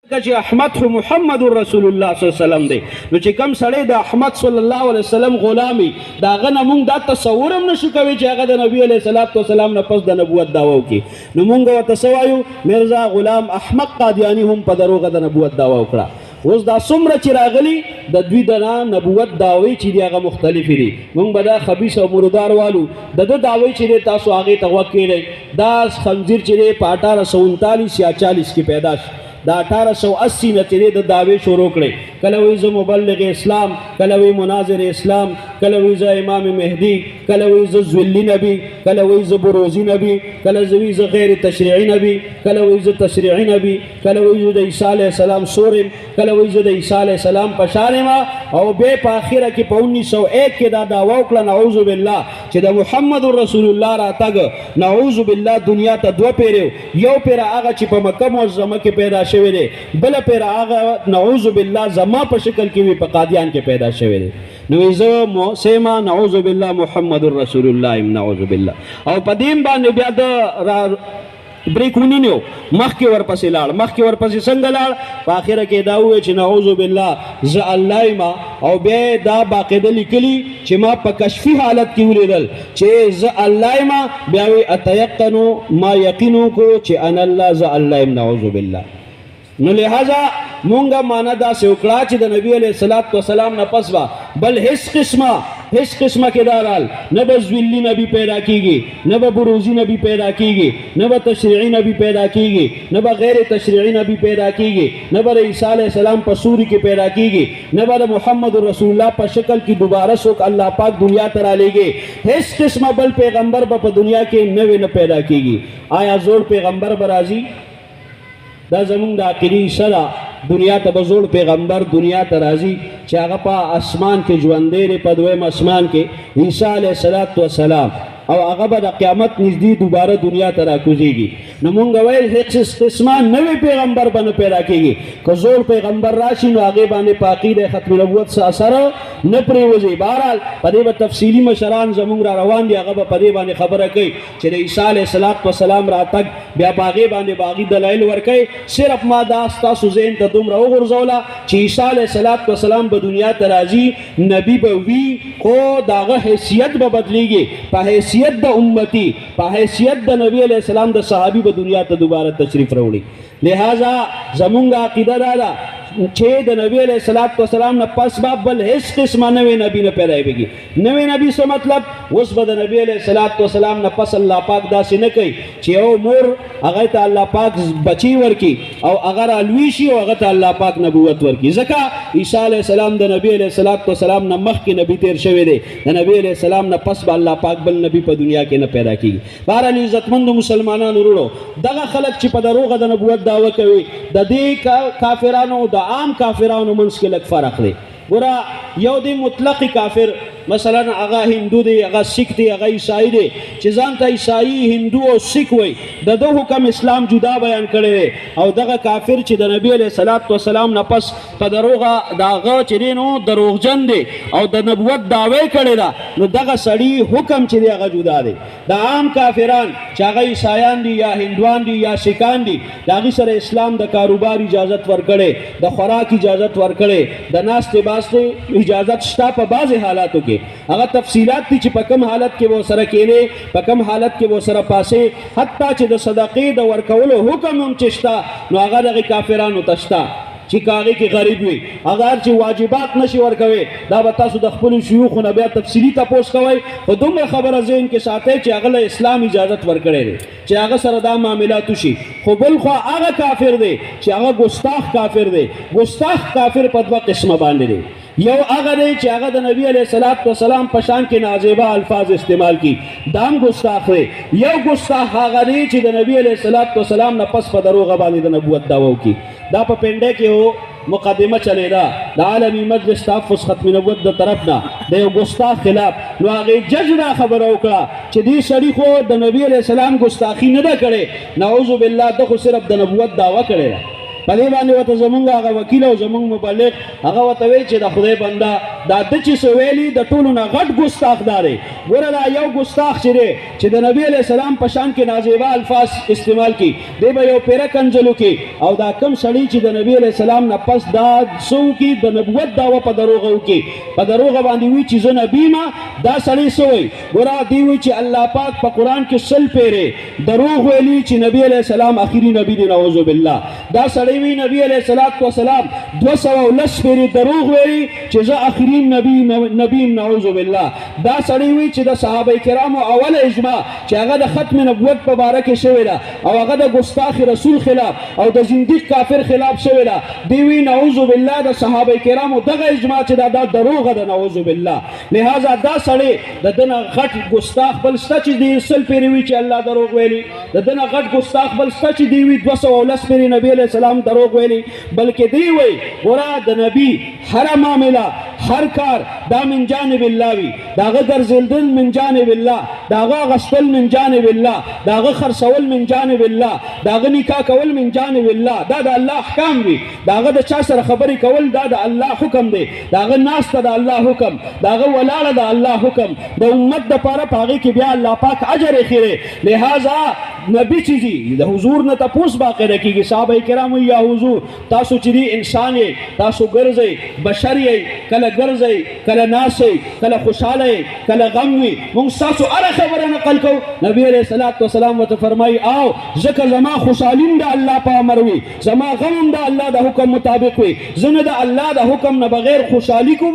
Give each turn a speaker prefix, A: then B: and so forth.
A: چې احمد محمد رسول الله صلی الله علیه وسلم دی. نو چې کم سړی د احمد صلی الله علیه وسلم غلامي دا غنه مونږ دا تصور هم نشو کوي چې هغه د نبی علیه الصلاۃ والسلام نه پس د نبوت دعوا وکړي. نو مونږ ورته سوایو مرزا غلام احمد قادیانی هم په دروغه د نبوت دعوا وکړه. اوس دا څومره چې راغلي د دوی د نبوت دعوی چې دی هغه مختلفې دي. مونږ به دا خبیث او مردار والو د ده دعوی چې دی تاسو هغې ته غوږ کېږئ. دا خنزیر چې دی په 1839 یا 40 کې پیدا شو. دا 1880 نه چې د دعوی شروع کړي. کله وایي زه مبلغ اسلام، کله وایي مناظر اسلام، کله وایي زه امام مهدي، کله وایي زه ذلی نبی، کله وایي زه بروزی نبی، کله وایي زه غیر تشریعي نبی، کله وایي زه تشریعي نبی، کله وایي زه د عیسی علیه السلام سورم، کله وایي زه د عیسی علیه السلام په شان یم. او بیا په اخره کې په 1901 کې دا دعوا وکړه نعوذ بالله چې د محمد رسول الله راتګ نعوذ بالله دنیا ته دوه پیرې، یو پیره هغه چې په مکه معظمه کې پیدا شوی دی، بله پیره هغه نعوذ بالله زما په شکل کې وي په قادیان کې پیدا شوی دی. نو زه سیما نعوذ بالله محمد رسول الله نعوذ بالله. او په دین باندې بیا د بریک ونیو مخکې ورپسې لاړ، مخکې ورپسې څنګه لاړ؟ په اخره کې دا وویل چې نعوذ بالله زه الله یم. او بیا دا باقاعده لیکلي چې ما په کشفي حالت کې ولیدل چې زه الله یم. بیا وی اتیقنو ما یقین وکړو چې انا الله زه الله یم نعوذ بالله. نو لہذا مونږه معنا داسې وکړه چې د نبی علیه الصلاۃ والسلام نه پس به بل هیڅ قسمه کېدارال نه به ذلی نبی پیدا کیږي، نه به بروزی نبی پیدا کیږي، نه به تشریعي نبی پیدا کیږي، نه به غیر تشریعي نبی پیدا کیږي، نه به عیسی علیه السلام په سوري کې پیدا کیږي، نه به محمد رسول الله په شکل کې دوباره څوک الله پاک دنیا ته رالیږي. هیڅ قسمه بل پیغمبر به په دنیا کې نوی نه پیدا کیږي. آیا زوړ پیغمبر به راځي؟ دا زمونږ د عقیدې حصه ده. دنیا ته به زوړ پیغمبر دنیا ته راځي چې هغه په اسمان کې ژوندی دی، په دویم اسمان کې عیسی علیه السلام، او هغه به د قیامت نږدې دوباره دنیا ته راکوزېږي. نو مونږ ویل هیڅ قسمه نوی پیغمبر به نه پیدا کېږي. که زوړ پیغمبر راشي نو هغې باندې په عقیده ختم نبوت څه اثر نه پرېوځي. بهرحال په دې به تفصیلي مشران زمونږ را روان دي، هغه به په دې باندې خبره کوي چې د عیسی علیه السلام راتګ بیا په هغې باندې به هغې دلایل ورکوي. صرف ما دا ستاسو ذهن ته دومره وغورځوله چې عیسی علیه السلام به دنیا ته راځي، نبی به وي، خو د هغه حیثیت به بدلیږي. په حیثیت د امتی، په حیثیت د نبی علیہ السلام د صحابی به دنیا ته دوباره تشریف راوړي. لہذا زمونږ عقیده دا ده چې د نبی علیہ السلام نه پس به بل هیڅ قسمه نوی نبی نه پیدا کېږي. نوی نبی څه مطلب؟ اوس به د نبی علیہ السلام نه پس الله پاک داسې نه کوي چې یو مور هغه ته الله پاک بچی ورکړي او هغه رالوی شي او هغه ته الله پاک نبوت ورکړي. ځکه عیسی علیہ السلام د نبی علیہ السلام نه مخکې نبی تیر شوی دی. د نبی علیہ السلام نه پس به الله پاک بل نبی په دنیا کې نه پیدا کېږي. بهرحال عزتمندو مسلمانانو وروڼو، دغه خلک چې په دروغه د نبوت دعوه کوي، د دې کافرانو د عام کافرانو منځ کې لږ فرق دی. ګوره یو دی مطلق کافر، مثلا هغه هندو دی، هغه سیک دی، هغه عیسائی دی چې ځان ته عیسائی، هندو او سیک وایي. د ده حکم اسلام جدا بیان کړی دی. او دغه کافر چې د نبی علیه السلام نه پس په دروغه د هغه چې دی نو دروغجن دی او د نبوت دعوی کړې ده، نو دغه سړي حکم چې دی هغه جدا دی. د عام کافران چې هغه عیسایان دي یا هندوان دي یا سیکان دي، د هغې سره اسلام د کاروبار اجازت ورکړی، د خوراک اجازت ورکړی، د ناستې باستې اجازت شته په بعضې حالاتو کې. هغه تفصیلات دي چې په کوم حالت کې به ورسره کېنې، په کوم حالت کې به ورسره پاسې، حتی چې د صدقې د ورکولو حکم هم چې شته نو هغه دغې کافرانو ته شته چې که هغې کې غریب وي. اگر چې واجبات نشي ورکوي، دا به تاسو د خپلو شیوخو نه بیا تفصیلي تپوس کوئ. خو دومره خبره ذهن کې ساتئ چې هغه له اسلام اجازت ورکړی دی چې هغه سره دا معاملات وشي. خو بل خوا هغه کافر دی چې هغه ګستاخ کافر دی. ګستاخ کافر په دوه قسمه باندې دی. یو هغه دی چې هغه د نبی علیہ السلام په شان کې نازیبه الفاظ استعمال کی، دام ګستاخ دی. یو ګستاخ هغه دی چې د نبی علیہ السلام نه پس په دروغه باندې د نبوت دعوه وکړي. دا په پنډه کې مقدمه چلیدا د عالمي مجلس تحفظ ختم نبوت د طرف نه د یو ګستاخ خلاف. نو هغې جج دا خبره وکړه چې دې سړي خو د نبی علیہ السلام ګستاخي نه ده کړې، نعوذ بالله، ده خو صرف د نبوت دعوه کړې ده. په دې باندې ورته زمونږ هغه وکیل او زمونږ مبلغ هغه ورته وایي چې د خدای بنده دا ده چې څه ویلي د ټولو نه غټ ګستاخ دا دی. ګوره دا یو ګستاخ چې دی چې د نبي علیه السلام په شان کې نازیبه الفاظ استعمال کړي دی به یو پیره کنځلو کې او دا کم سړی چې د نبي علیه السلام نه پس دا څه وکړي د نبوت دعوه په دروغه وکړي په دروغه باندې وي چې زه نبي ما دا سړی څه وایي. ګوره دی وایي چې الله پاک په قرآن کې 100 پیرې دروغ ویلي چې نبی علیه السلام آخري نبی دی. نعوذ بالله دا سړی وی نبی علیه السلام 210 پیرې دروغ ویلي چې زه آخري نبی. نعوذ بالله دا سړی وی چې د صحابه کرامو اول اجماع چې هغه د ختم نبوت په باره کې شوی ده او هغه د ګستاخ رسول خلاف او د زنديق کافر خلاف شوی ده. دی وی نعوذ بالله د صحابه کرامو دغه اجماع چې دا دروغ ده. نعوذ بالله لہذا دا سړی د دنه غټ ګستاخ بل شته چې دی 100 پیرې وی چې الله دروغ ویلي د دنه غټ ګستاخ بل شته چې دی وی 210 پیرې نبی علیہ السلام دروغ ویلي بلکې دی وی ګوره د نبی هر معامله هر کار دا من جانب الله وی داغه ګرځېدل من جانب الله داغه غسل من جانب الله داغه خرڅول من جانب الله داغه نکاح کول من جانب الله دا د الله احکام وی داغه د چا سره خبرې کول دا د الله حکم دی داغه ناس ته د الله حکم داغه ولاړه د الله حکم د امت د پاره پاغي کې بیا الله پاک اجر خیره. لہذا نبی چې دی د حضور نه تاسو باقی کیږي صحابه کرام یا حضور تاسو چې دی انسان تاسو ګرځي بشر یې کله ګرځي کله ناسي کله خوشاله کله غم وي موږ تاسو هر خبره نقل کو. نبی علیہ الصلوۃ والسلام وت فرمای او ذکر زما خوشالین د الله په امر وي زما غم د الله د حکم مطابق وي زنه د الله د حکم نه بغیر خوشالي کوم